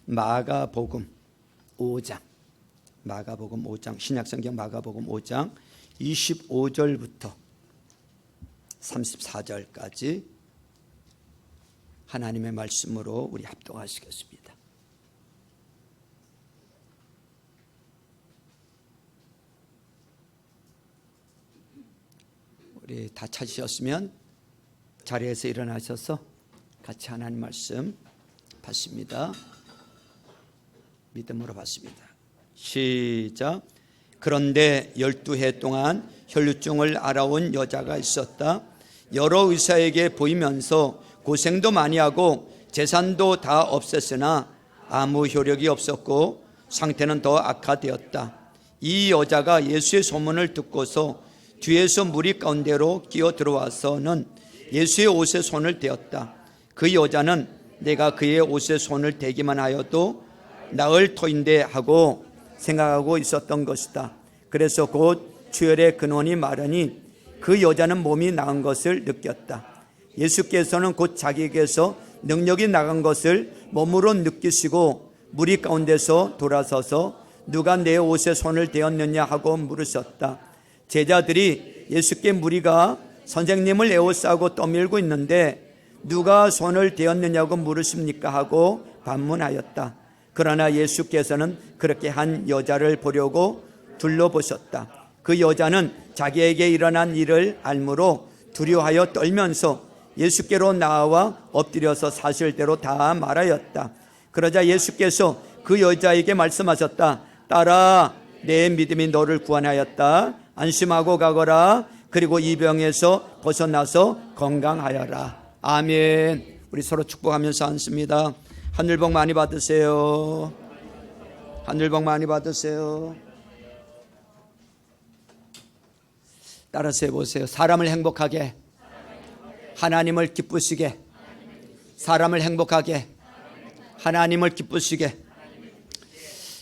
마가복음 5장, 신약성경 마가복음 5장 25절부터 34절까지 하나님의 말씀으로 우리 합독하시겠습니다. 우리 다 찾으셨으면 자리에서 일어나셔서 같이 하나님 말씀 받습니다. 믿음으로 받습니다. 시작. 그런데 12해 동안 혈루증을 앓아온 여자가 있었다. 여러 의사에게 보이면서 고생도 많이 하고 재산도 다 없앴으나 아무 효력이 없었고 상태는 더 악화되었다. 이 여자가 예수의 소문을 듣고서 뒤에서 무리 가운데로 끼어 들어와서는 예수의 옷에 손을 대었다. 그 여자는 내가 그의 옷에 손을 대기만 하여도 나을 터인데 하고 생각하고 있었던 것이다. 그래서 곧 출혈의 근원이 마르니 그 여자는 몸이 나은 것을 느꼈다. 예수께서는 곧 자기에게서 능력이 나간 것을 몸으로 느끼시고 무리 가운데서 돌아서서 누가 내 옷에 손을 대었느냐 하고 물으셨다. 제자들이 예수께 무리가 선생님을 에워싸고 떠밀고 있는데 누가 손을 대었느냐고 물으십니까 하고 반문하였다. 그러나 예수께서는 그렇게 한 여자를 보려고 둘러보셨다. 그 여자는 자기에게 일어난 일을 알므로 두려워하여 떨면서 예수께로 나와 엎드려서 사실대로 다 말하였다. 그러자 예수께서 그 여자에게 말씀하셨다. 딸아, 내 믿음이 너를 구원하였다. 안심하고 가거라. 그리고 이 병에서 벗어나서 건강하여라. 아멘. 우리 서로 축복하면서 앉습니다. 하늘복 많이 받으세요. 하늘복 많이 받으세요. 따라서 해보세요. 사람을 행복하게, 하나님을 기쁘시게, 사람을 행복하게, 하나님을 기쁘시게.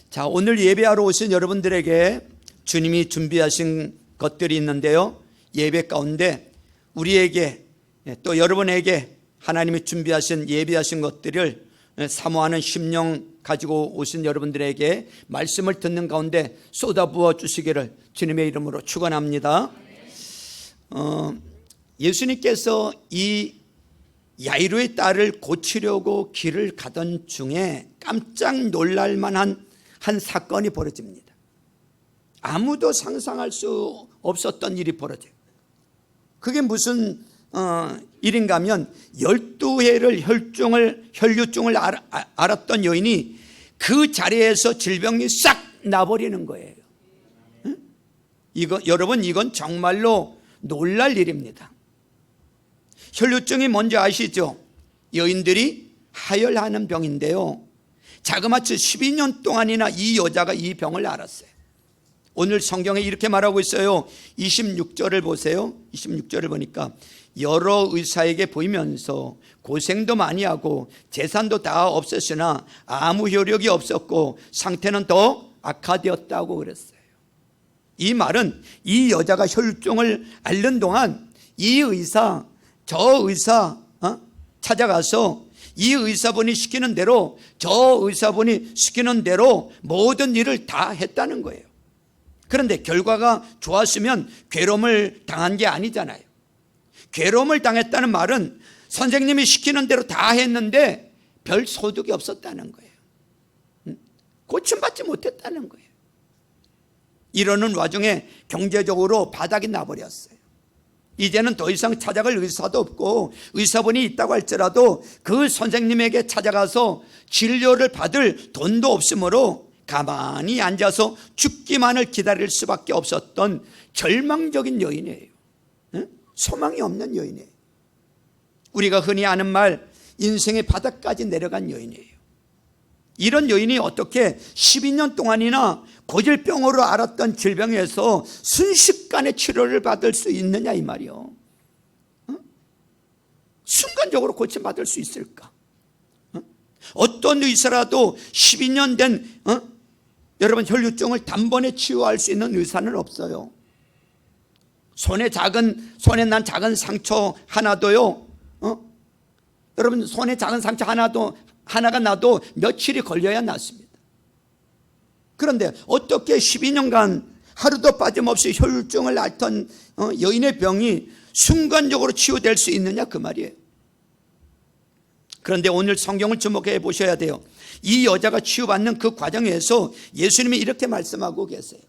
자, 오늘 예배하러 오신 여러분들에게 주님이 준비하신 것들이 있는데요, 예배 가운데 우리에게 또 여러분에게 하나님이 준비하신 예배하신 것들을 사모하는 심령 가지고 오신 여러분들에게 말씀을 듣는 가운데 쏟아부어 주시기를 주님의 이름으로 축원합니다. 예수님께서 이 야이로의 딸을 고치려고 길을 가던 중에 깜짝 놀랄 만한 한 사건이 벌어집니다. 아무도 상상할 수 없었던 일이 벌어져요. 그게 무슨 일인가 하면 12해를 혈류증을 앓았던 여인이 그 자리에서 질병이 싹 나버리는 거예요. 여러분, 이건 정말로 놀랄 일입니다. 혈류증이 뭔지 아시죠? 여인들이 하혈하는 병인데요, 자그마치 12년 동안이나 이 여자가 이 병을 앓았어요. 오늘 성경에 이렇게 말하고 있어요. 26절을 보세요. 26절을 보니까 여러 의사에게 보이면서 고생도 많이 하고 재산도 다 없었으나 아무 효력이 없었고 상태는 더 악화되었다고 그랬어요. 이 말은 이 여자가 혈류증을 앓는 동안 이 의사 저 의사 찾아가서 이 의사분이 시키는 대로 저 의사분이 시키는 대로 모든 일을 다 했다는 거예요. 그런데 결과가 좋았으면 괴로움을 당한 게 아니잖아요. 괴로움을 당했다는 말은 선생님이 시키는 대로 다 했는데 별 소득이 없었다는 거예요. 고침받지 못했다는 거예요. 이러는 와중에 경제적으로 바닥이 나버렸어요. 이제는 더 이상 찾아갈 의사도 없고 의사분이 있다고 할지라도 그 선생님에게 찾아가서 진료를 받을 돈도 없으므로 가만히 앉아서 죽기만을 기다릴 수밖에 없었던 절망적인 여인이에요. 소망이 없는 여인이에요. 우리가 흔히 아는 말, 인생의 바닥까지 내려간 여인이에요. 이런 여인이 어떻게 12년 동안이나 고질병으로 앓았던 질병에서 순식간에 치료를 받을 수 있느냐 이 말이요. 순간적으로 고침받을 수 있을까? 어떤 의사라도 12년 된 여러분 혈류증을 단번에 치유할 수 있는 의사는 없어요. 손에 난 작은 상처 하나도요, 여러분 손에 작은 상처 하나도 하나가 나도 며칠이 걸려야 낫습니다. 그런데 어떻게 12년간 하루도 빠짐없이 혈루증을 앓던 여인의 병이 순간적으로 치유될 수 있느냐 그 말이에요. 그런데 오늘 성경을 주목해 보셔야 돼요. 이 여자가 치유받는 그 과정에서 예수님이 이렇게 말씀하고 계세요.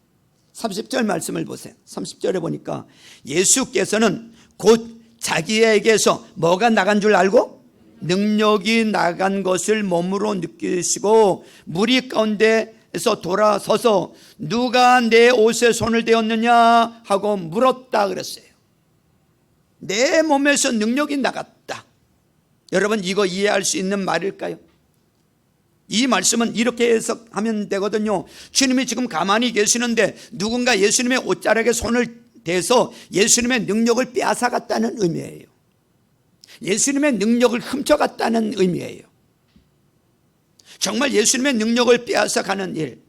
30절 말씀을 보세요. 30절에 보니까 예수께서는 곧 자기에게서 뭐가 나간 줄 알고 능력이 나간 것을 몸으로 느끼시고 무리 가운데에서 돌아서서 누가 내 옷에 손을 대었느냐 하고 물었다 그랬어요. 내 몸에서 능력이 나갔다. 여러분 이거 이해할 수 있는 말일까요? 이 말씀은 이렇게 해석하면 되거든요. 주님이 지금 가만히 계시는데 누군가 예수님의 옷자락에 손을 대서 예수님의 능력을 빼앗아갔다는 의미예요. 예수님의 능력을 훔쳐갔다는 의미예요. 정말 예수님의 능력을 빼앗아가는 일,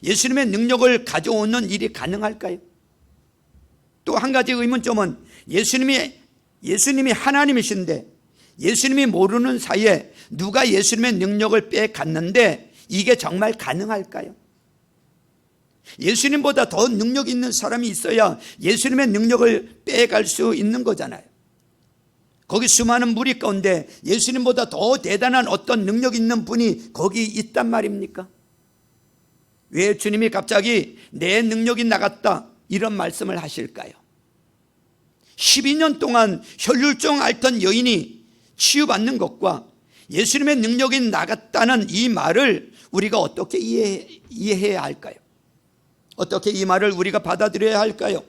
예수님의 능력을 가져오는 일이 가능할까요? 또 한 가지 의문점은 예수님이 하나님이신데 예수님이 모르는 사이에 누가 예수님의 능력을 빼갔는데 이게 정말 가능할까요? 예수님보다 더 능력 있는 사람이 있어야 예수님의 능력을 빼갈 수 있는 거잖아요. 거기 수많은 무리 가운데 예수님보다 더 대단한 어떤 능력 있는 분이 거기 있단 말입니까? 왜 주님이 갑자기 내 능력이 나갔다 이런 말씀을 하실까요? 12년 동안 혈루증 앓던 여인이 치유받는 것과 예수님의 능력이 나갔다는 이 말을 우리가 어떻게 이해해야 할까요? 어떻게 이 말을 우리가 받아들여야 할까요?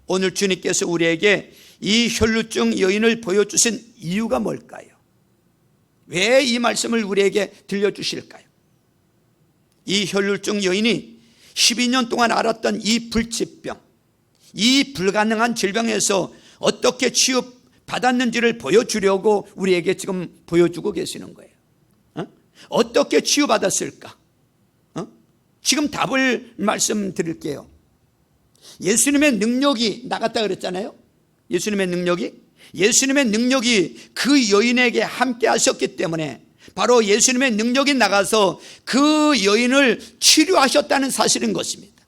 오늘 주님께서 우리에게 이 혈루증 여인을 보여주신 이유가 뭘까요? 왜 이 말씀을 우리에게 들려주실까요? 이 혈루증 여인이 12년 동안 앓았던 이 불치병, 이 불가능한 질병에서 어떻게 치유받았는지를 보여주려고 우리에게 지금 보여주고 계시는 거예요. 어떻게 치유받았을까? 지금 답을 말씀드릴게요. 예수님의 능력이 나갔다 그랬잖아요. 예수님의 능력이 그 여인에게 함께 하셨기 때문에 바로 예수님의 능력이 나가서 그 여인을 치료하셨다는 사실인 것입니다.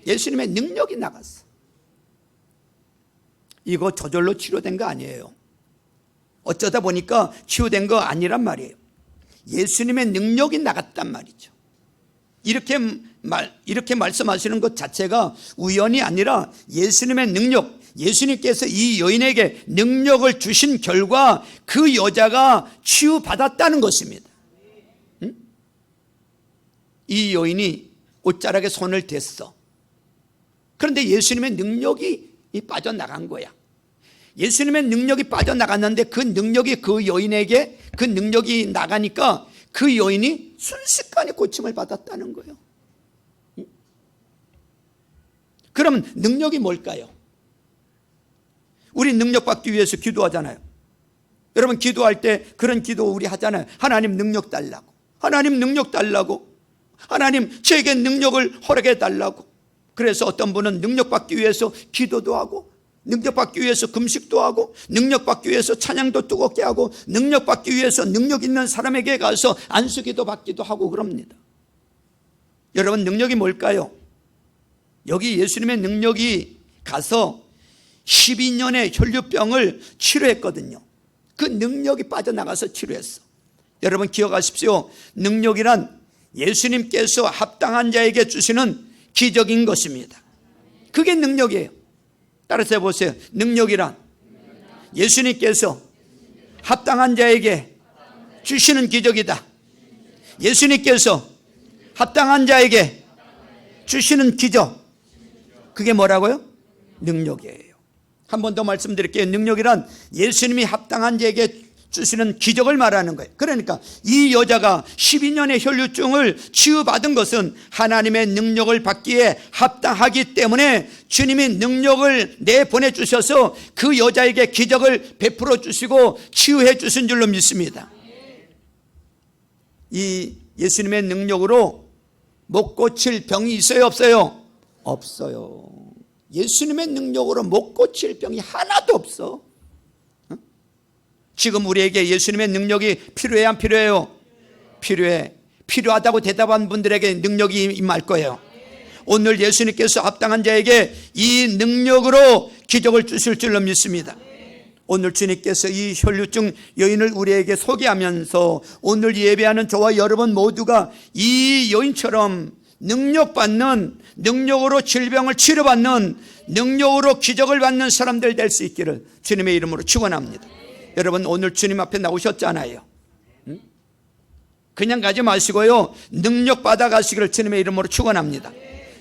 예수님의 능력이 나갔어. 이거 저절로 치료된 거 아니에요. 어쩌다 보니까 치유된 거 아니란 말이에요. 예수님의 능력이 나갔단 말이죠. 이렇게 말씀하시는 것 자체가 우연이 아니라 예수님의 능력, 예수님께서 이 여인에게 능력을 주신 결과 그 여자가 치유받았다는 것입니다. 이 여인이 옷자락에 손을 댔어. 그런데 예수님의 능력이 빠져나간 거야. 예수님의 능력이 빠져나갔는데 그 능력이 그 여인에게 그 능력이 나가니까 그 여인이 순식간에 고침을 받았다는 거예요. 그러면 능력이 뭘까요? 우리 능력 받기 위해서 기도하잖아요. 여러분 기도할 때 그런 기도 우리 하잖아요. 하나님 능력 달라고. 하나님 능력 달라고. 하나님 저에게 능력을 허락해 달라고. 그래서 어떤 분은 능력 받기 위해서 기도도 하고 능력 받기 위해서 금식도 하고 능력 받기 위해서 찬양도 뜨겁게 하고 능력 받기 위해서 능력 있는 사람에게 가서 안수기도 받기도 하고 그럽니다. 여러분 능력이 뭘까요? 여기 예수님의 능력이 가서 12년의 혈류병을 치료했거든요. 그 능력이 빠져나가서 치료했어. 여러분 기억하십시오. 능력이란 예수님께서 합당한 자에게 주시는 기적인 것입니다. 그게 능력이에요. 따라서 해보세요. 능력이란 예수님께서 합당한 자에게 주시는 기적이다. 예수님께서 합당한 자에게 주시는 기적, 그게 뭐라고요? 능력이에요. 한 번 더 말씀드릴게요. 능력이란 예수님이 합당한 자에게 주시는 기적을 말하는 거예요. 그러니까 이 여자가 12년의 혈류증을 치유받은 것은 하나님의 능력을 받기에 합당하기 때문에 주님이 능력을 내보내주셔서 그 여자에게 기적을 베풀어 주시고 치유해 주신 줄로 믿습니다. 이 예수님의 능력으로 못 고칠 병이 있어요, 없어요? 없어요. 예수님의 능력으로 못 고칠 병이 하나도 없어. 지금 우리에게 예수님의 능력이 필요해요, 안 필요해요? 필요하다고 대답한 분들에게 능력이 임할 거예요. 오늘 예수님께서 합당한 자에게 이 능력으로 기적을 주실 줄로 믿습니다. 오늘 주님께서 이 혈루증 여인을 우리에게 소개하면서 오늘 예배하는 저와 여러분 모두가 이 여인처럼 능력으로 질병을 치료받는, 능력으로 기적을 받는 사람들 될 수 있기를 주님의 이름으로 축원합니다. 여러분, 오늘 주님 앞에 나오셨잖아요. 그냥 가지 마시고요, 능력 받아 가시기를 주님의 이름으로 축원합니다.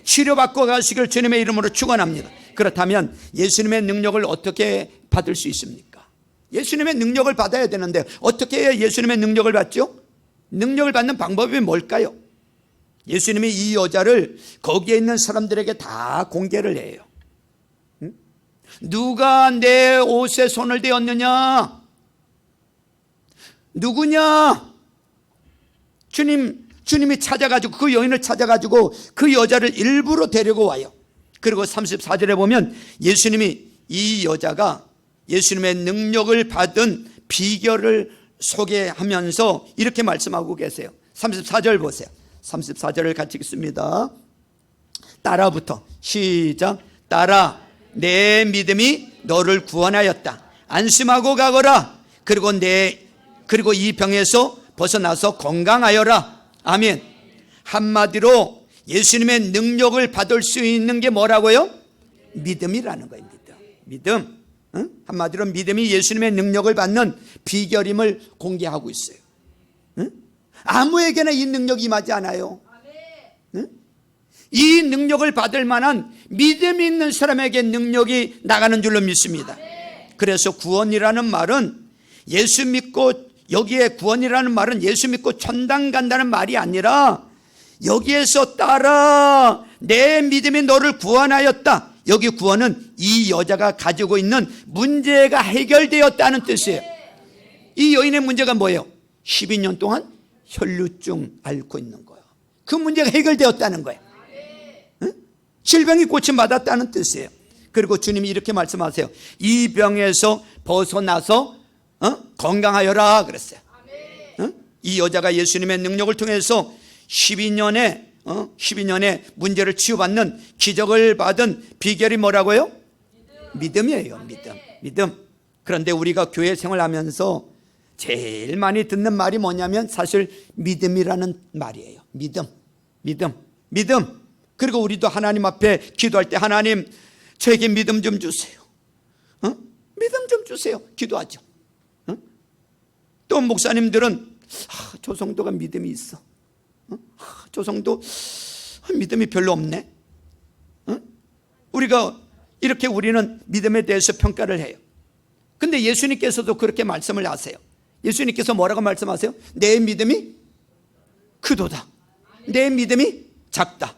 치료받고 가시기를 주님의 이름으로 축원합니다. 그렇다면 예수님의 능력을 어떻게 받을 수 있습니까? 예수님의 능력을 받아야 되는데 어떻게 해야 예수님의 능력을 받죠? 능력을 받는 방법이 뭘까요? 예수님이 이 여자를 거기에 있는 사람들에게 다 공개를 해요. 누가 내 옷에 손을 대었느냐? 누구냐? 주님이 찾아가지고, 그 여인을 찾아가지고 그 여자를 일부러 데리고 와요. 그리고 34절에 보면 예수님이 이 여자가 예수님의 능력을 받은 비결을 소개하면서 이렇게 말씀하고 계세요. 34절 보세요. 34절을 같이 읽습니다. 따라부터 시작. 따라, 내 믿음이 너를 구원하였다. 안심하고 가거라. 그리고 이 병에서 벗어나서 건강하여라. 아멘. 한마디로 예수님의 능력을 받을 수 있는 게 뭐라고요? 믿음이라는 거예요. 믿음. 응? 한마디로 믿음이 예수님의 능력을 받는 비결임을 공개하고 있어요. 응? 아무에게나 이 능력이 임하지 않아요. 응? 이 능력을 받을 만한 믿음이 있는 사람에게 능력이 나가는 줄로 믿습니다. 그래서 구원이라는 말은 예수 믿고, 여기에 구원이라는 말은 예수 믿고 천당 간다는 말이 아니라 여기에서 따라, 내 믿음이 너를 구원하였다. 여기 구원은 이 여자가 가지고 있는 문제가 해결되었다는 뜻이에요. 이 여인의 문제가 뭐예요? 12년 동안 혈루증 앓고 있는 거예요. 그 문제가 해결되었다는 거예요. 응? 질병이 고침받았다는 뜻이에요. 그리고 주님이 이렇게 말씀하세요. 이 병에서 벗어나서 건강하여라 그랬어요. 이 여자가 예수님의 능력을 통해서 12년의 문제를 치유받는 기적을 받은 비결이 뭐라고요? 믿음이에요. 믿음. 그런데 우리가 교회 생활하면서 제일 많이 듣는 말이 뭐냐면 사실 믿음이라는 말이에요. 믿음. 그리고 우리도 하나님 앞에 기도할 때, 하나님 저에게 믿음 좀 주세요. 믿음 좀 주세요. 기도하죠. 또 목사님들은 저 정도가 믿음이 있어. 저 정도 믿음이 별로 없네. 우리는 믿음에 대해서 평가를 해요. 근데 예수님께서도 그렇게 말씀을 하세요. 예수님께서 뭐라고 말씀하세요? 내 믿음이 크도다. 내 믿음이 작다.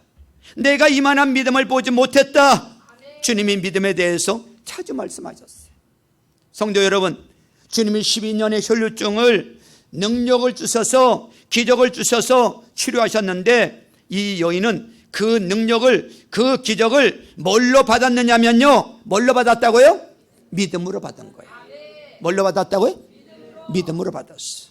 내가 이만한 믿음을 보지 못했다. 주님이 믿음에 대해서 자주 말씀하셨어요. 성도 여러분, 주님이 12년의 혈루증을 능력을 주셔서, 기적을 주셔서 치료하셨는데 이 여인은 그 능력을, 그 기적을 뭘로 받았느냐면요, 뭘로 받았다고요? 믿음으로 받은 거예요. 뭘로 받았다고요? 믿음으로 받았어.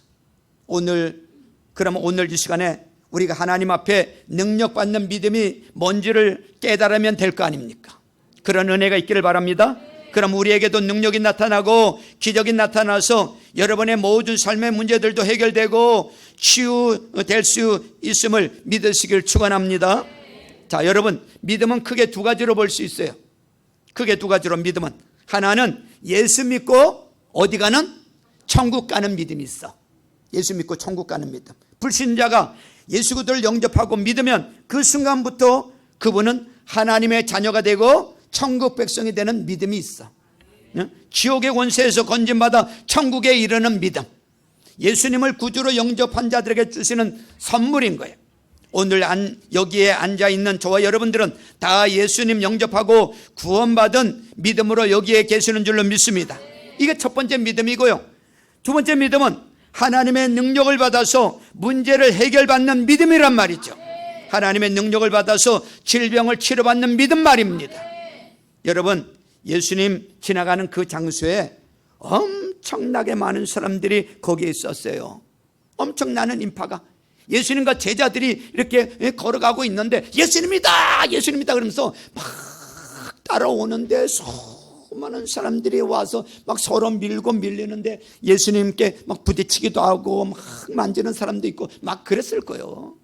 그러면 오늘 이 시간에 우리가 하나님 앞에 능력받는 믿음이 뭔지를 깨달으면 될 거 아닙니까? 그런 은혜가 있기를 바랍니다. 그럼 우리에게도 능력이 나타나고 기적이 나타나서 여러분의 모든 삶의 문제들도 해결되고 치유될 수 있음을 믿으시길 축원합니다. 자, 여러분, 믿음은 크게 두 가지로 볼 수 있어요. 크게 두 가지로 믿음은, 하나는 예수 믿고 어디 가는? 천국 가는 믿음이 있어. 예수 믿고 천국 가는 믿음. 불신자가 예수 그리스도를 영접하고 믿으면 그 순간부터 그분은 하나님의 자녀가 되고 천국 백성이 되는 믿음이 있어. 지옥의 권세에서 건진받아 천국에 이르는 믿음. 예수님을 구주로 영접한 자들에게 주시는 선물인 거예요. 오늘 여기에 앉아있는 저와 여러분들은 다 예수님 영접하고 구원받은 믿음으로 여기에 계시는 줄로 믿습니다. 이게 첫 번째 믿음이고요. 두 번째 믿음은 하나님의 능력을 받아서 문제를 해결받는 믿음이란 말이죠. 하나님의 능력을 받아서 질병을 치료받는 믿음 말입니다. 여러분, 예수님 지나가는 그 장소에 엄청나게 많은 사람들이 거기에 있었어요. 엄청나는 인파가 예수님과 제자들이 이렇게 걸어가고 있는데 예수님이다 예수님이다 그러면서 막 따라오는데 수많은 사람들이 와서 막 서로 밀고 밀리는데 예수님께 막 부딪히기도 하고 막 만지는 사람도 있고 막 그랬을 거예요.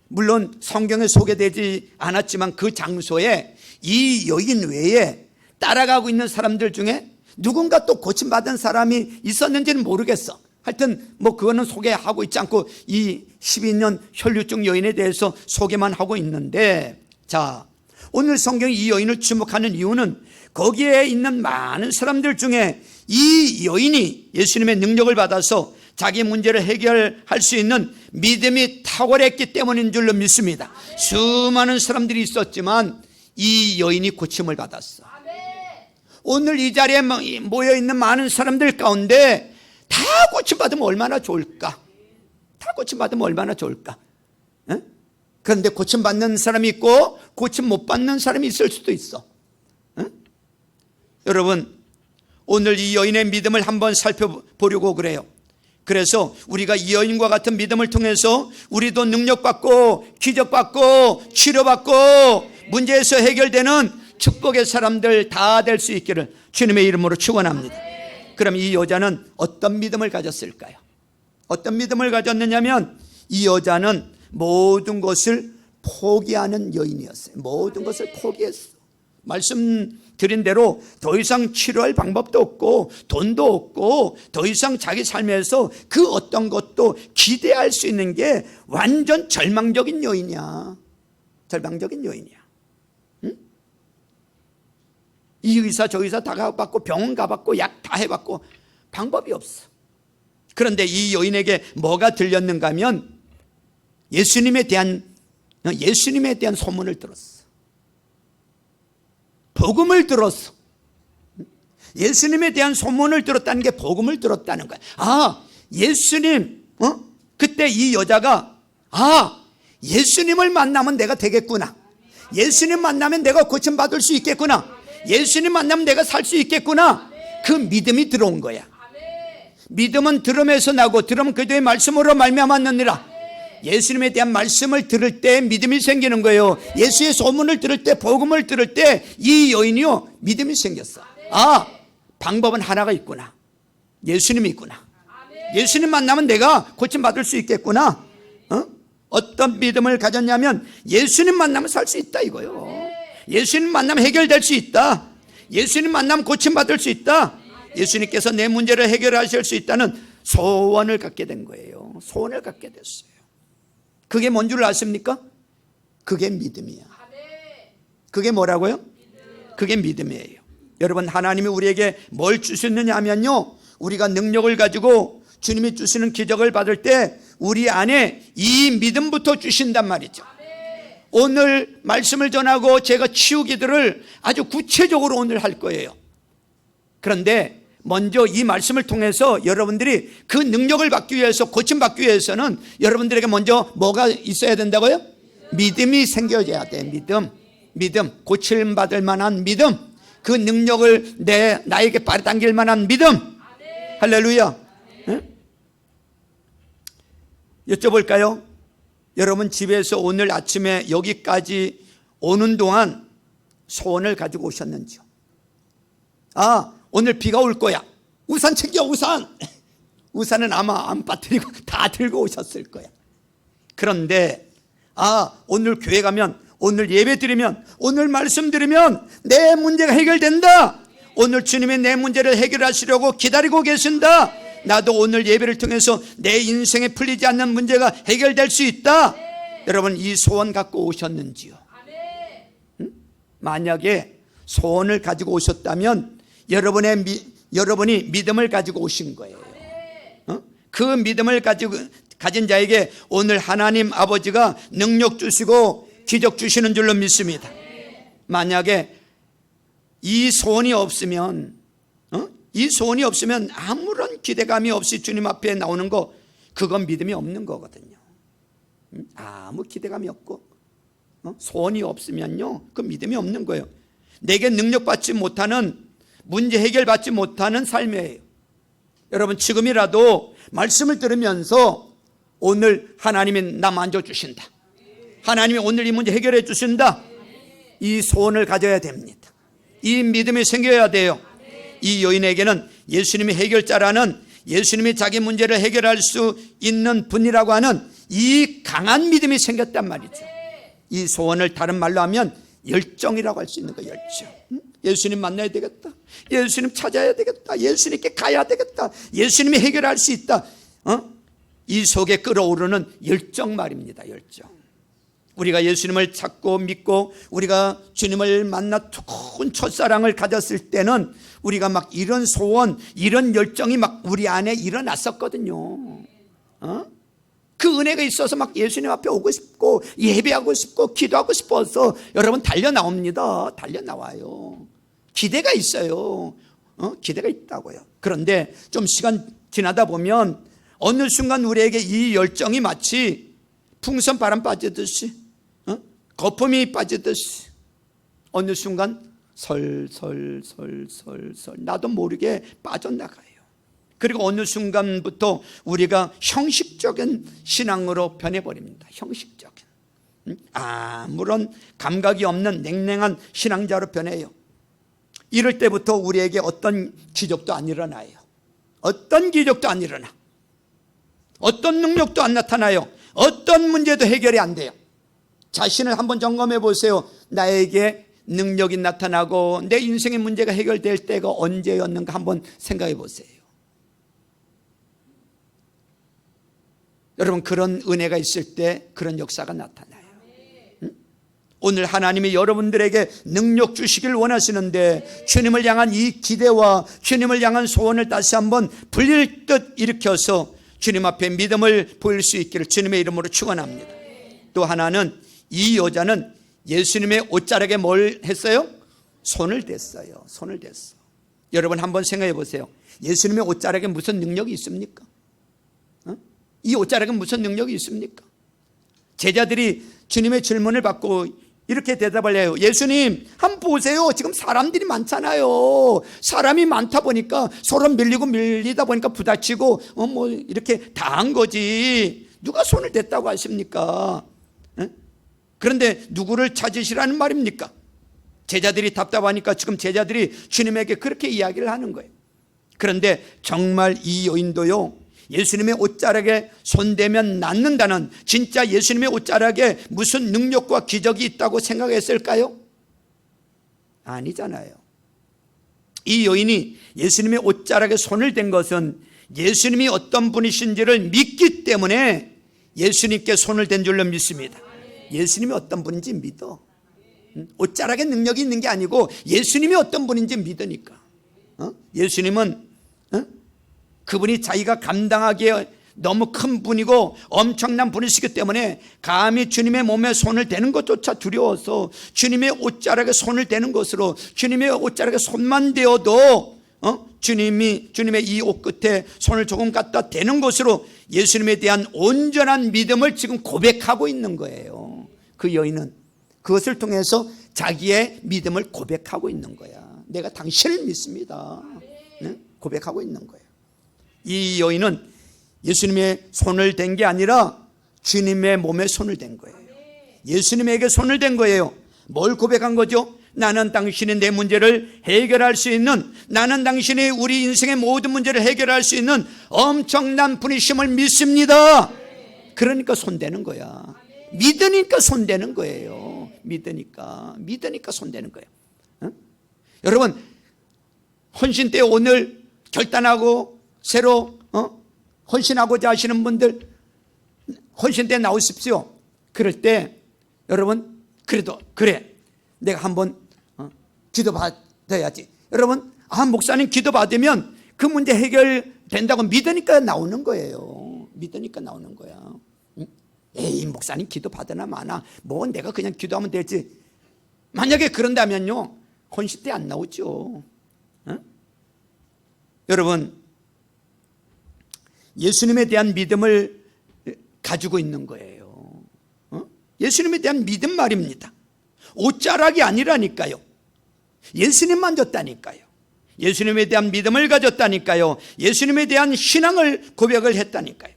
물론 성경에 소개되지 않았지만 그 장소에 이 여인 외에 따라가고 있는 사람들 중에 누군가 또 고침받은 사람이 있었는지는 모르겠어. 하여튼 뭐 그거는 소개하고 있지 않고 이 12년 혈류증 여인에 대해서 소개만 하고 있는데, 자, 오늘 성경이 이 여인을 주목하는 이유는 거기에 있는 많은 사람들 중에 이 여인이 예수님의 능력을 받아서 자기 문제를 해결할 수 있는 믿음이 탁월했기 때문인 줄로 믿습니다. 수많은 사람들이 있었지만 이 여인이 고침을 받았어. 오늘 이 자리에 모여있는 많은 사람들 가운데 다 고침받으면 얼마나 좋을까? 다 고침받으면 얼마나 좋을까? 그런데 고침받는 사람이 있고 고침 못 받는 사람이 있을 수도 있어. 여러분, 오늘 이 여인의 믿음을 한번 살펴보려고 그래요. 그래서 우리가 이 여인과 같은 믿음을 통해서 우리도 능력받고 기적받고 치료받고 문제에서 해결되는 축복의 사람들 다 될 수 있기를 주님의 이름으로 축원합니다. 그럼 이 여자는 어떤 믿음을 가졌을까요? 어떤 믿음을 가졌느냐면 이 여자는 모든 것을 포기하는 여인이었어요. 모든 것을 포기했어. 말씀드린 대로 더 이상 치료할 방법도 없고 돈도 없고 더 이상 자기 삶에서 그 어떤 것도 기대할 수 있는 게 완전 절망적인 여인이야. 절망적인 여인이야. 응? 이 의사 저 의사 다 가봤고 병원 가봤고 약 다 해봤고 방법이 없어. 그런데 이 여인에게 뭐가 들렸는가 하면 예수님에 대한 소문을 들었어. 복음을 들었어. 예수님에 대한 소문을 들었다는 게 복음을 들었다는 거야. 아, 예수님, 그때 이 여자가 예수님을 만나면 내가 되겠구나. 예수님 만나면 내가 고침받을 수 있겠구나. 예수님 만나면 내가 살 수 있겠구나. 그 믿음이 들어온 거야. 믿음은 들음에서 나고 들음은 그대의 말씀으로 말미암았느니라. 예수님에 대한 말씀을 들을 때 믿음이 생기는 거예요. 예수의 소문을 들을 때 복음을 들을 때 이 여인이요 믿음이 생겼어. 아, 방법은 하나가 있구나. 예수님이 있구나. 예수님 만나면 내가 고침받을 수 있겠구나. 어떤 믿음을 가졌냐면 예수님 만나면 살 수 있다 이거요. 예수님 만나면 해결될 수 있다. 예수님 만나면 고침받을 수 있다. 예수님께서 내 문제를 해결하실 수 있다는 소원을 갖게 된 거예요. 소원을 갖게 됐어요. 그게 뭔 줄 아십니까? 그게 믿음이야. 그게 뭐라고요? 그게 믿음이에요. 여러분, 하나님이 우리에게 뭘 주셨느냐 하면요, 우리가 능력을 가지고 주님이 주시는 기적을 받을 때 우리 안에 이 믿음부터 주신단 말이죠. 오늘 말씀을 전하고 제가 치유기도를 아주 구체적으로 오늘 할 거예요. 그런데 먼저 이 말씀을 통해서 여러분들이 그 능력을 받기 위해서, 고침받기 위해서는 여러분들에게 먼저 뭐가 있어야 된다고요? 믿음이 생겨져야 돼. 믿음, 고침받을 만한 믿음, 그 능력을 나에게 빨아당길 만한 믿음. 할렐루야. 네? 여쭤볼까요? 여러분 집에서 오늘 아침에 여기까지 오는 동안 소원을 가지고 오셨는지요? 오늘 비가 올 거야. 우산 챙겨, 우산. 우산은 아마 안 빠뜨리고 다 들고 오셨을 거야. 그런데 오늘 교회 가면, 오늘 예배 드리면, 오늘 말씀 들으면 내 문제가 해결된다. 오늘 주님이 내 문제를 해결하시려고 기다리고 계신다. 나도 오늘 예배를 통해서 내 인생에 풀리지 않는 문제가 해결될 수 있다. 여러분, 이 소원 갖고 오셨는지요? 만약에 소원을 가지고 오셨다면 여러분이 믿음을 가지고 오신 거예요. 그 믿음을 가진 자에게 오늘 하나님 아버지가 능력 주시고 기적 주시는 줄로 믿습니다. 만약에 이 소원이 없으면 아무런 기대감이 없이 주님 앞에 나오는 거, 그건 믿음이 없는 거거든요. 아무 기대감이 없고 소원이 없으면요, 그 믿음이 없는 거예요. 내게 능력받지 못하는, 문제 해결받지 못하는 삶이에요. 여러분, 지금이라도 말씀을 들으면서 오늘 하나님이 나 만져주신다, 하나님이 오늘 이 문제 해결해 주신다, 이 소원을 가져야 됩니다. 이 믿음이 생겨야 돼요. 이 여인에게는 예수님이 해결자라는, 예수님이 자기 문제를 해결할 수 있는 분이라고 하는 이 강한 믿음이 생겼단 말이죠. 이 소원을 다른 말로 하면 열정이라고 할 수 있는 거예요. 열정. 예수님 만나야 되겠다, 예수님 찾아야 되겠다, 예수님께 가야 되겠다, 예수님이 해결할 수 있다, 이 속에 끓어오르는 열정 말입니다. 열정. 우리가 예수님을 찾고 믿고 우리가 주님을 만나 두꺼운 첫사랑을 가졌을 때는 우리가 막 이런 소원, 이런 열정이 막 우리 안에 일어났었거든요. 그 은혜가 있어서 막 예수님 앞에 오고 싶고 예배하고 싶고 기도하고 싶어서 여러분 달려 나옵니다. 달려 나와요. 기대가 있어요. 기대가 있다고요. 그런데 좀 시간 지나다 보면 어느 순간 우리에게 이 열정이 마치 풍선 바람 빠지듯이, 거품이 빠지듯이 어느 순간 설설설설설 나도 모르게 빠져나가요. 그리고 어느 순간부터 우리가 형식적인 신앙으로 변해버립니다. 형식적인, 아무런 감각이 없는 냉랭한 신앙자로 변해요. 이럴 때부터 우리에게 어떤 기적도 안 일어나요. 어떤 기적도 안 일어나. 어떤 능력도 안 나타나요. 어떤 문제도 해결이 안 돼요. 자신을 한번 점검해 보세요. 나에게 능력이 나타나고 내 인생의 문제가 해결될 때가 언제였는가 한번 생각해 보세요. 여러분, 그런 은혜가 있을 때 그런 역사가 나타나요. 오늘 하나님이 여러분들에게 능력 주시길 원하시는데 주님을 향한 이 기대와 주님을 향한 소원을 다시 한번 불릴 듯 일으켜서 주님 앞에 믿음을 보일 수 있기를 주님의 이름으로 축원합니다. 또 하나는, 이 여자는 예수님의 옷자락에 뭘 했어요? 손을 댔어요. 손을 댔어. 여러분 한번 생각해 보세요. 예수님의 옷자락에 무슨 능력이 있습니까? 이 옷자락에 무슨 능력이 있습니까? 제자들이 주님의 질문을 받고 이렇게 대답을 해요. 예수님, 한번 보세요. 지금 사람들이 많잖아요. 사람이 많다 보니까 서로 밀리다 보니까 부딪히고 뭐 이렇게 당한 거지. 누가 손을 댔다고 하십니까? 그런데 누구를 찾으시라는 말입니까? 제자들이 답답하니까 지금 제자들이 주님에게 그렇게 이야기를 하는 거예요. 그런데 정말 이 여인도요, 예수님의 옷자락에 손대면 낫는다는, 진짜 예수님의 옷자락에 무슨 능력과 기적이 있다고 생각했을까요? 아니잖아요. 이 여인이 예수님의 옷자락에 손을 댄 것은 예수님이 어떤 분이신지를 믿기 때문에 예수님께 손을 댄 줄로 믿습니다. 예수님이 어떤 분인지 믿어. 옷자락에 능력이 있는 게 아니고 예수님이 어떤 분인지 믿으니까. 예수님은 그분이 자기가 감당하기에 너무 큰 분이고 엄청난 분이시기 때문에 감히 주님의 몸에 손을 대는 것조차 두려워서 주님의 옷자락에 손을 대는 것으로, 주님의 옷자락에 손만 대어도 주님의 이 옷 끝에 손을 조금 갖다 대는 것으로 예수님에 대한 온전한 믿음을 지금 고백하고 있는 거예요. 그 여인은 그것을 통해서 자기의 믿음을 고백하고 있는 거야. 내가 당신을 믿습니다. 네? 고백하고 있는 거예요. 이 여인은 예수님의 손을 댄 게 아니라 주님의 몸에 손을 댄 거예요. 예수님에게 손을 댄 거예요. 뭘 고백한 거죠? 나는 당신이 내 문제를 해결할 수 있는, 나는 당신이 우리 인생의 모든 문제를 해결할 수 있는 엄청난 분이심을 믿습니다. 그러니까 손대는 거야. 믿으니까 손대는 거예요. 믿으니까 손대는 거예요. 여러분, 헌신 때 오늘 결단하고 새로 헌신하고자 하시는 분들 헌신 때 나오십시오. 그럴 때 여러분, 그래도 그래, 내가 한번 기도 받아야지. 여러분, 목사님 기도 받으면 그 문제 해결된다고 믿으니까 나오는 거예요. 믿으니까 나오는 거야. 에이, 목사님 기도 받으나 마나 뭐 내가 그냥 기도하면 되지. 만약에 그런다면요, 헌신 때 안 나오죠. 여러분, 예수님에 대한 믿음을 가지고 있는 거예요. 예수님에 대한 믿음 말입니다. 옷자락이 아니라니까요. 예수님만 줬다니까요. 예수님에 대한 믿음을 가졌다니까요. 예수님에 대한 신앙을 고백을 했다니까요.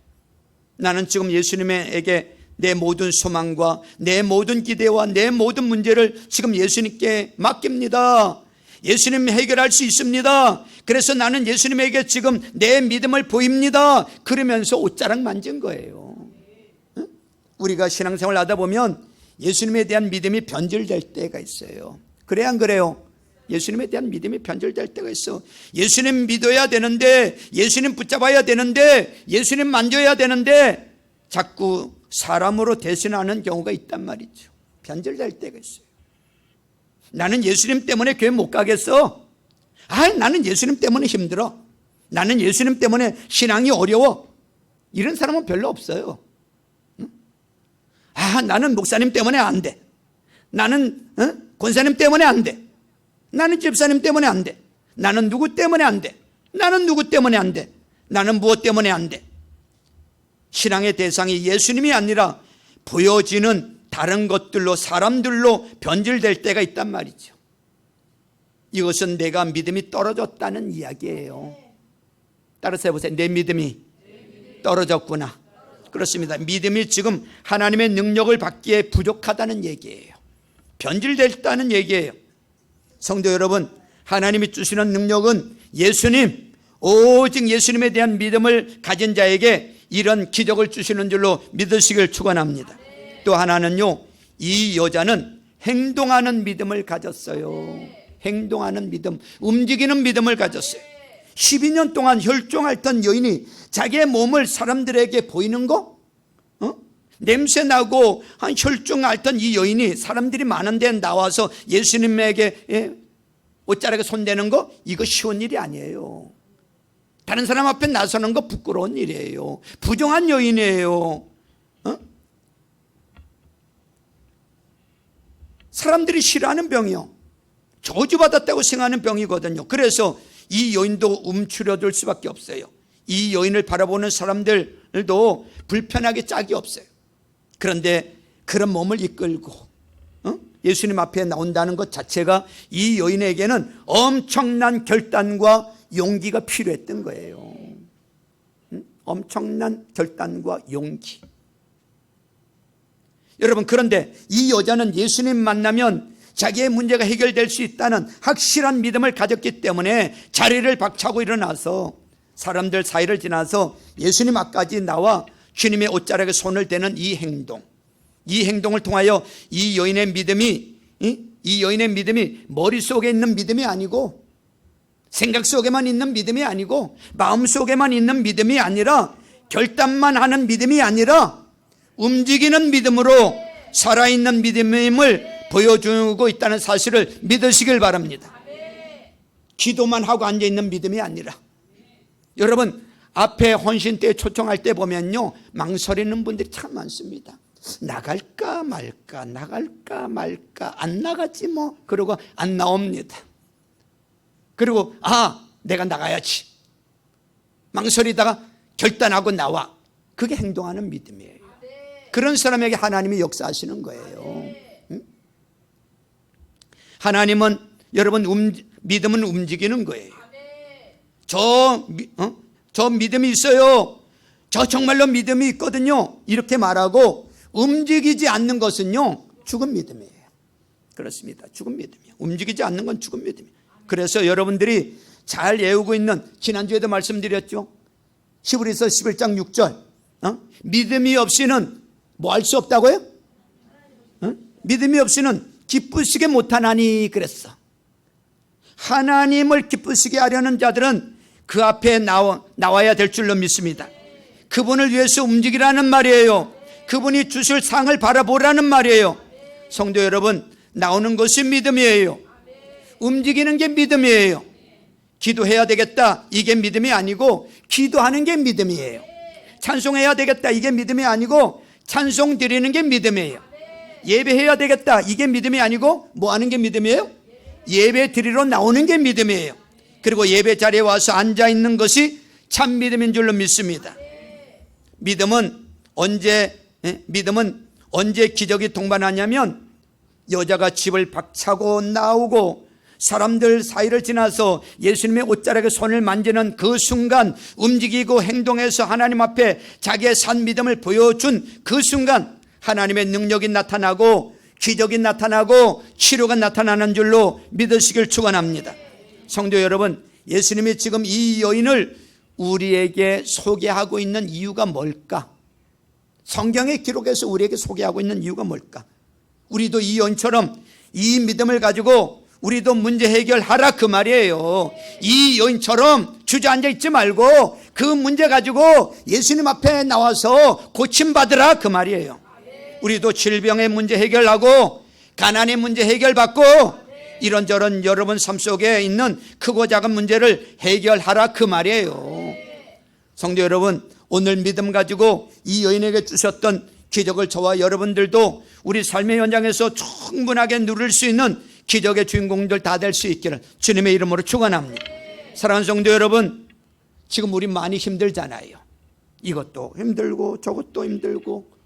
나는 지금 예수님에게 내 모든 소망과 내 모든 기대와 내 모든 문제를 지금 예수님께 맡깁니다. 예수님 해결할 수 있습니다. 그래서 나는 예수님에게 지금 내 믿음을 보입니다. 그러면서 옷자락 만진 거예요. 우리가 신앙생활 하다 보면 예수님에 대한 믿음이 변질될 때가 있어요. 그래야 안 그래요? 예수님에 대한 믿음이 변질될 때가 있어. 예수님 믿어야 되는데, 예수님 붙잡아야 되는데, 예수님 만져야 되는데 자꾸 사람으로 대신하는 경우가 있단 말이죠. 변질될 때가 있어요. 나는 예수님 때문에 교회 못 가겠어. 나는 예수님 때문에 힘들어. 나는 예수님 때문에 신앙이 어려워. 이런 사람은 별로 없어요. 나는 목사님 때문에 안 돼. 나는 권사님 때문에 안 돼. 나는 집사님 때문에 안 돼. 나는 누구 때문에 안 돼. 나는 누구 때문에 안 돼. 나는 무엇 때문에 안 돼. 신앙의 대상이 예수님이 아니라 보여지는 다른 것들로, 사람들로 변질될 때가 있단 말이죠. 이것은 내가 믿음이 떨어졌다는 이야기예요. 따라서 해보세요. 내 믿음이 떨어졌구나. 그렇습니다. 믿음이 지금 하나님의 능력을 받기에 부족하다는 얘기예요. 변질됐다는 얘기예요. 성도 여러분, 하나님이 주시는 능력은 예수님, 오직 예수님에 대한 믿음을 가진 자에게 이런 기적을 주시는 줄로 믿으시길 축원합니다. 또 하나는요, 이 여자는 행동하는 믿음을 가졌어요. 행동하는 믿음, 움직이는 믿음을 가졌어요. 12년 동안 혈종앓던 여인이 자기의 몸을 사람들에게 보이는 거? 냄새 나고 한 혈증 앓던 이 여인이 사람들이 많은 데 나와서 예수님에게 옷자락에 손대는 거? 이거 쉬운 일이 아니에요. 다른 사람 앞에 나서는 거 부끄러운 일이에요. 부정한 여인이에요. 사람들이 싫어하는 병이요. 저주받았다고 생각하는 병이거든요. 그래서 이 여인도 움츠려들 수밖에 없어요. 이 여인을 바라보는 사람들도 불편하게 짝이 없어요. 그런데 그런 몸을 이끌고 예수님 앞에 나온다는 것 자체가 이 여인에게는 엄청난 결단과 용기가 필요했던 거예요. 엄청난 결단과 용기. 여러분, 그런데 이 여자는 예수님 만나면 자기의 문제가 해결될 수 있다는 확실한 믿음을 가졌기 때문에 자리를 박차고 일어나서 사람들 사이를 지나서 예수님 앞까지 나와 주님의 옷자락에 손을 대는 이 행동을 통하여 이 여인의 믿음이 머릿속에 있는 믿음이 아니고 생각 속에만 있는 믿음이 아니고 마음속에만 있는 믿음이 아니라 결단만 하는 믿음이 아니라 움직이는 믿음으로 살아있는 믿음임을 보여주고 있다는 사실을 믿으시길 바랍니다. 기도만 하고 앉아있는 믿음이 아니라. 여러분, 앞에 헌신 때 초청할 때 보면요, 망설이는 분들이 참 많습니다. 나갈까 말까, 나갈까 말까, 안 나가지 뭐, 그러고 안 나옵니다. 그리고 내가 나가야지, 망설이다가 결단하고 나와. 그게 행동하는 믿음이에요. 그런 사람에게 하나님이 역사하시는 거예요. 하나님은, 여러분, 믿음은 움직이는 거예요. 저 믿음이 있어요, 저 정말로 믿음이 있거든요, 이렇게 말하고 움직이지 않는 것은요, 죽은 믿음이에요. 그렇습니다. 죽은 믿음이에요. 움직이지 않는 건 죽은 믿음이에요. 그래서 여러분들이 잘 외우고 있는, 지난주에도 말씀드렸죠, 히브리서 11장 6절 믿음이 없이는 뭐 할 수 없다고요? 믿음이 없이는 기쁘시게 못하나니 그랬어. 하나님을 기쁘시게 하려는 자들은 그 앞에 나와야 될 줄로 믿습니다. 그분을 위해서 움직이라는 말이에요. 그분이 주실 상을 바라보라는 말이에요. 성도 여러분, 나오는 것이 믿음이에요. 움직이는 게 믿음이에요. 기도해야 되겠다, 이게 믿음이 아니고 기도하는 게 믿음이에요. 찬송해야 되겠다, 이게 믿음이 아니고 찬송 드리는 게 믿음이에요. 예배해야 되겠다, 이게 믿음이 아니고 뭐 하는 게 믿음이에요? 예배 드리러 나오는 게 믿음이에요. 그리고 예배 자리에 와서 앉아 있는 것이 참 믿음인 줄로 믿습니다. 믿음은 언제 기적이 동반하냐면, 여자가 집을 박차고 나오고 사람들 사이를 지나서 예수님의 옷자락에 손을 만지는 그 순간 움직이고 행동해서 하나님 앞에 자기의 산 믿음을 보여준 그 순간 하나님의 능력이 나타나고 기적이 나타나고 치료가 나타나는 줄로 믿으시길 축원합니다. 성도 여러분, 예수님이 지금 이 여인을 우리에게 소개하고 있는 이유가 뭘까? 성경의 기록에서 우리에게 소개하고 있는 이유가 뭘까? 우리도 이 여인처럼 이 믿음을 가지고 우리도 문제 해결하라 그 말이에요. 이 여인처럼 주저앉아 있지 말고 그 문제 가지고 예수님 앞에 나와서 고침받으라 그 말이에요. 우리도 질병의 문제 해결하고 가난의 문제 해결받고 이런저런 여러분 삶 속에 있는 크고 작은 문제를 해결하라 그 말이에요. 성도 여러분, 오늘 믿음 가지고 이 여인에게 주셨던 기적을 저와 여러분들도 우리 삶의 현장에서 충분하게 누릴 수 있는 기적의 주인공들 다 될 수 있기를 주님의 이름으로 축원합니다. 사랑하는 성도 여러분, 지금 우리 많이 힘들잖아요. 이것도 힘들고 저것도 힘들고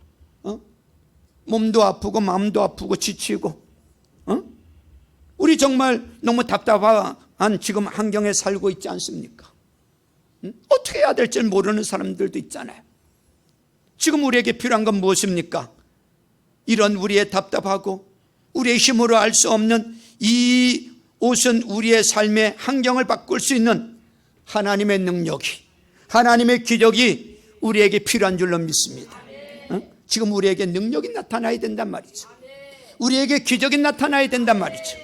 몸도 아프고 마음도 아프고 지치고 우리 정말 너무 답답한 지금 환경에 살고 있지 않습니까? 어떻게 해야 될지 모르는 사람들도 있잖아요. 지금 우리에게 필요한 건 무엇입니까? 이런 우리의 답답하고 우리의 힘으로 알 수 없는 이 옷은 우리의 삶의 환경을 바꿀 수 있는 하나님의 능력이, 하나님의 기적이 우리에게 필요한 줄로 믿습니다. 지금 우리에게 능력이 나타나야 된단 말이죠. 우리에게 기적이 나타나야 된단 말이죠.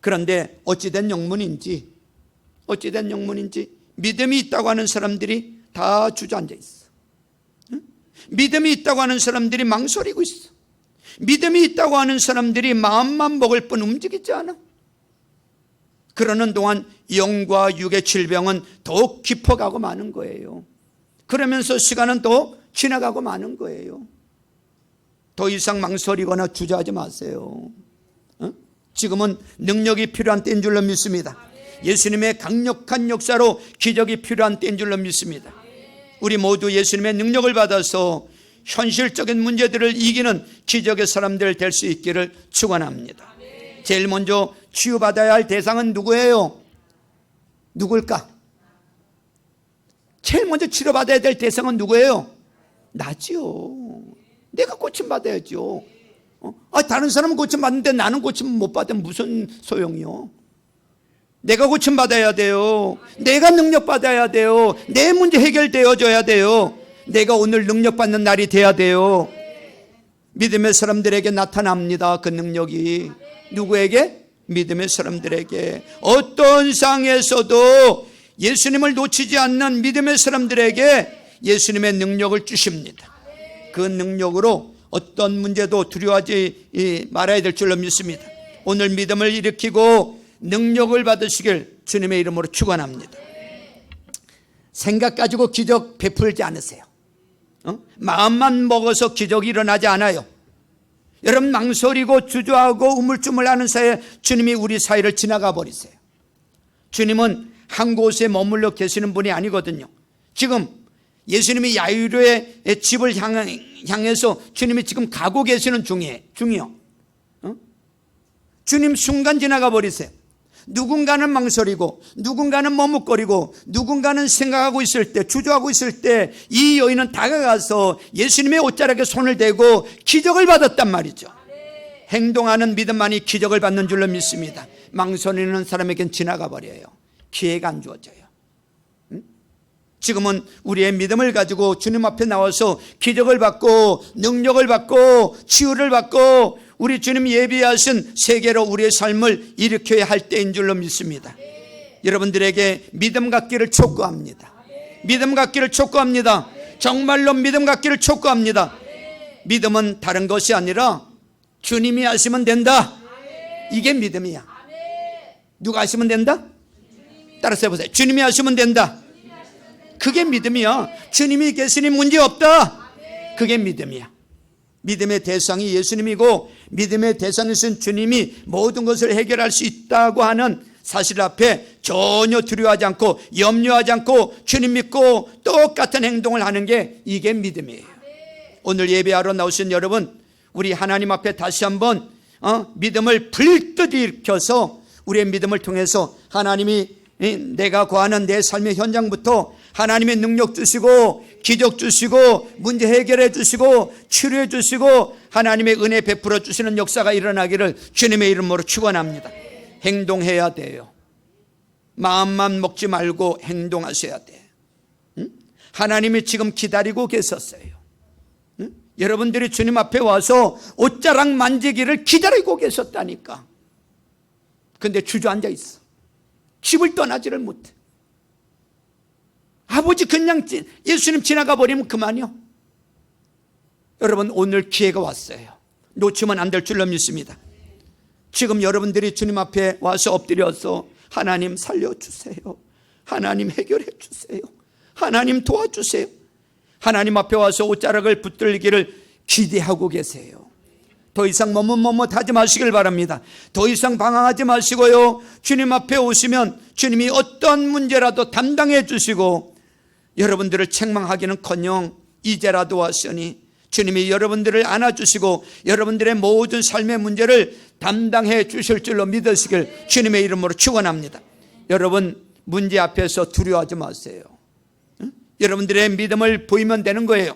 그런데 어찌된 영문인지 믿음이 있다고 하는 사람들이 다 주저앉아 있어. 믿음이 있다고 하는 사람들이 망설이고 있어. 믿음이 있다고 하는 사람들이 마음만 먹을 뿐 움직이지 않아. 그러는 동안 영과 육의 질병은 더욱 깊어가고 마는 거예요. 그러면서 시간은 더 지나가고 마는 거예요. 더 이상 망설이거나 주저하지 마세요. 지금은 능력이 필요한 때인 줄로 믿습니다. 예수님의 강력한 역사로 기적이 필요한 때인 줄로 믿습니다. 우리 모두 예수님의 능력을 받아서 현실적인 문제들을 이기는 기적의 사람들 될 수 있기를 축원합니다. 제일 먼저 치유받아야 할 대상은 누구예요? 누굴까? 제일 먼저 치료받아야 될 대상은 누구예요? 나지요. 내가 고침받아야죠. 다른 사람은 고침받는데 나는 고침 못 받으면 무슨 소용이요? 내가 고침받아야 돼요. 내가 능력받아야 돼요. 내 문제 해결되어져야 돼요. 내가 오늘 능력받는 날이 돼야 돼요. 믿음의 사람들에게 나타납니다. 그 능력이. 누구에게? 믿음의 사람들에게. 어떤 상에서도 예수님을 놓치지 않는 믿음의 사람들에게 예수님의 능력을 주십니다. 그 능력으로 어떤 문제도 두려워하지 말아야 될 줄로 믿습니다. 오늘 믿음을 일으키고 능력을 받으시길 주님의 이름으로 축원합니다. 생각 가지고 기적 베풀지 않으세요. 마음만 먹어서 기적이 일어나지 않아요. 여러분, 망설이고 주저하고 우물쭈물하는 사이에 주님이 우리 사이를 지나가 버리세요. 주님은 한 곳에 머물러 계시는 분이 아니거든요. 지금 예수님이 야이로의 집을 향해서 주님이 지금 가고 계시는 중이요. 주님 순간 지나가 버리세요. 누군가는 망설이고 누군가는 머뭇거리고 누군가는 생각하고 있을 때, 주저하고 있을 때 이 여인은 다가가서 예수님의 옷자락에 손을 대고 기적을 받았단 말이죠. 행동하는 믿음만이 기적을 받는 줄로 믿습니다. 망설이는 사람에겐 지나가 버려요. 기회가 안 주어져요. 지금은 우리의 믿음을 가지고 주님 앞에 나와서 기적을 받고 능력을 받고 치유를 받고 우리 주님 예비하신 세계로 우리의 삶을 일으켜야 할 때인 줄로 믿습니다. 여러분들에게 믿음 갖기를 촉구합니다. 믿음 갖기를 촉구합니다. 정말로 믿음 갖기를 촉구합니다. 믿음은 다른 것이 아니라 주님이 하시면 된다. 이게 믿음이야. 누가 하시면 된다? 따라서 해보세요. 주님이 하시면 된다. 그게 믿음이야. 주님이 계시니 문제없다. 그게 믿음이야. 믿음의 대상이 예수님이고 믿음의 대상이신 주님이 모든 것을 해결할 수 있다고 하는 사실 앞에 전혀 두려워하지 않고 염려하지 않고 주님 믿고 똑같은 행동을 하는 게 이게 믿음이에요. 오늘 예배하러 나오신 여러분, 우리 하나님 앞에 다시 한번 믿음을 불뜻 일으켜서 우리의 믿음을 통해서 하나님이 내가 거하는 내 삶의 현장부터 하나님의 능력 주시고 기적 주시고 문제 해결해 주시고 치료해 주시고 하나님의 은혜 베풀어 주시는 역사가 일어나기를 주님의 이름으로 축원합니다. 행동해야 돼요. 마음만 먹지 말고 행동하셔야 돼. 하나님이 지금 기다리고 계셨어요. 여러분들이 주님 앞에 와서 옷자락 만지기를 기다리고 계셨다니까. 근데 주저앉아 있어. 집을 떠나지를 못해. 아버지 그냥 예수님 지나가 버리면 그만이요. 여러분 오늘 기회가 왔어요. 놓치면 안 될 줄로 믿습니다. 지금 여러분들이 주님 앞에 와서 엎드려서 하나님 살려주세요, 하나님 해결해 주세요, 하나님 도와주세요, 하나님 앞에 와서 옷자락을 붙들기를 기대하고 계세요. 더 이상 머뭇머뭇하지 마시길 바랍니다. 더 이상 방황하지 마시고요, 주님 앞에 오시면 주님이 어떤 문제라도 담당해 주시고 여러분들을 책망하기는커녕 이제라도 왔으니 주님이 여러분들을 안아주시고 여러분들의 모든 삶의 문제를 담당해 주실 줄로 믿으시길 주님의 이름으로 축원합니다. 여러분 문제 앞에서 두려워하지 마세요. 여러분들의 믿음을 보이면 되는 거예요.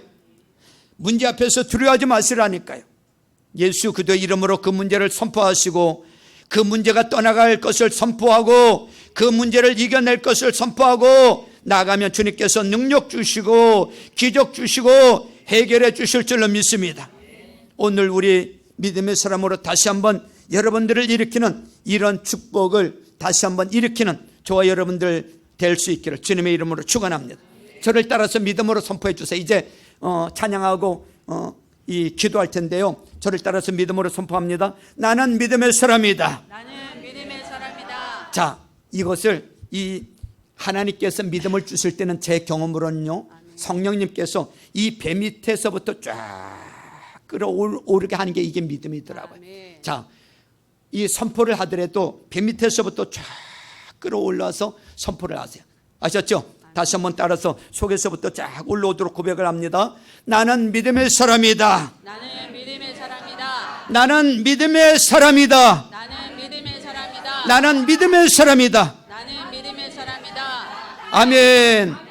문제 앞에서 두려워하지 마시라니까요. 예수 그리스도 이름으로 그 문제를 선포하시고 그 문제가 떠나갈 것을 선포하고 그 문제를 이겨낼 것을 선포하고 나가면 주님께서 능력 주시고 기적 주시고 해결해 주실 줄로 믿습니다. 오늘 우리 믿음의 사람으로 다시 한번 여러분들을 일으키는 이런 축복을 다시 한번 일으키는 저와 여러분들 될 수 있기를 주님의 이름으로 축원합니다. 저를 따라서 믿음으로 선포해 주세요. 이제 찬양하고 이 기도할 텐데요, 저를 따라서 믿음으로 선포합니다. 나는 믿음의 사람이다. 나는 믿음의 사람이다. 자, 이것을 이 하나님께서 믿음을 주실 때는 제 경험으로는요, 성령님께서 이 배 밑에서부터 쫙 끌어오르게 하는 게 이게 믿음이더라고요. 자, 이 선포를 하더라도 배 밑에서부터 쫙 끌어올라서 선포를 하세요. 아셨죠? 다시 한번 따라서 속에서부터 쫙 올라오도록 고백을 합니다. 나는 믿음의 사람이다. 나는 믿음의 사람이다. 나는 믿음의 사람이다. 나는 믿음의 사람이다. 나는 믿음의 사람이다. 나는 믿음의 사람이다. 아멘.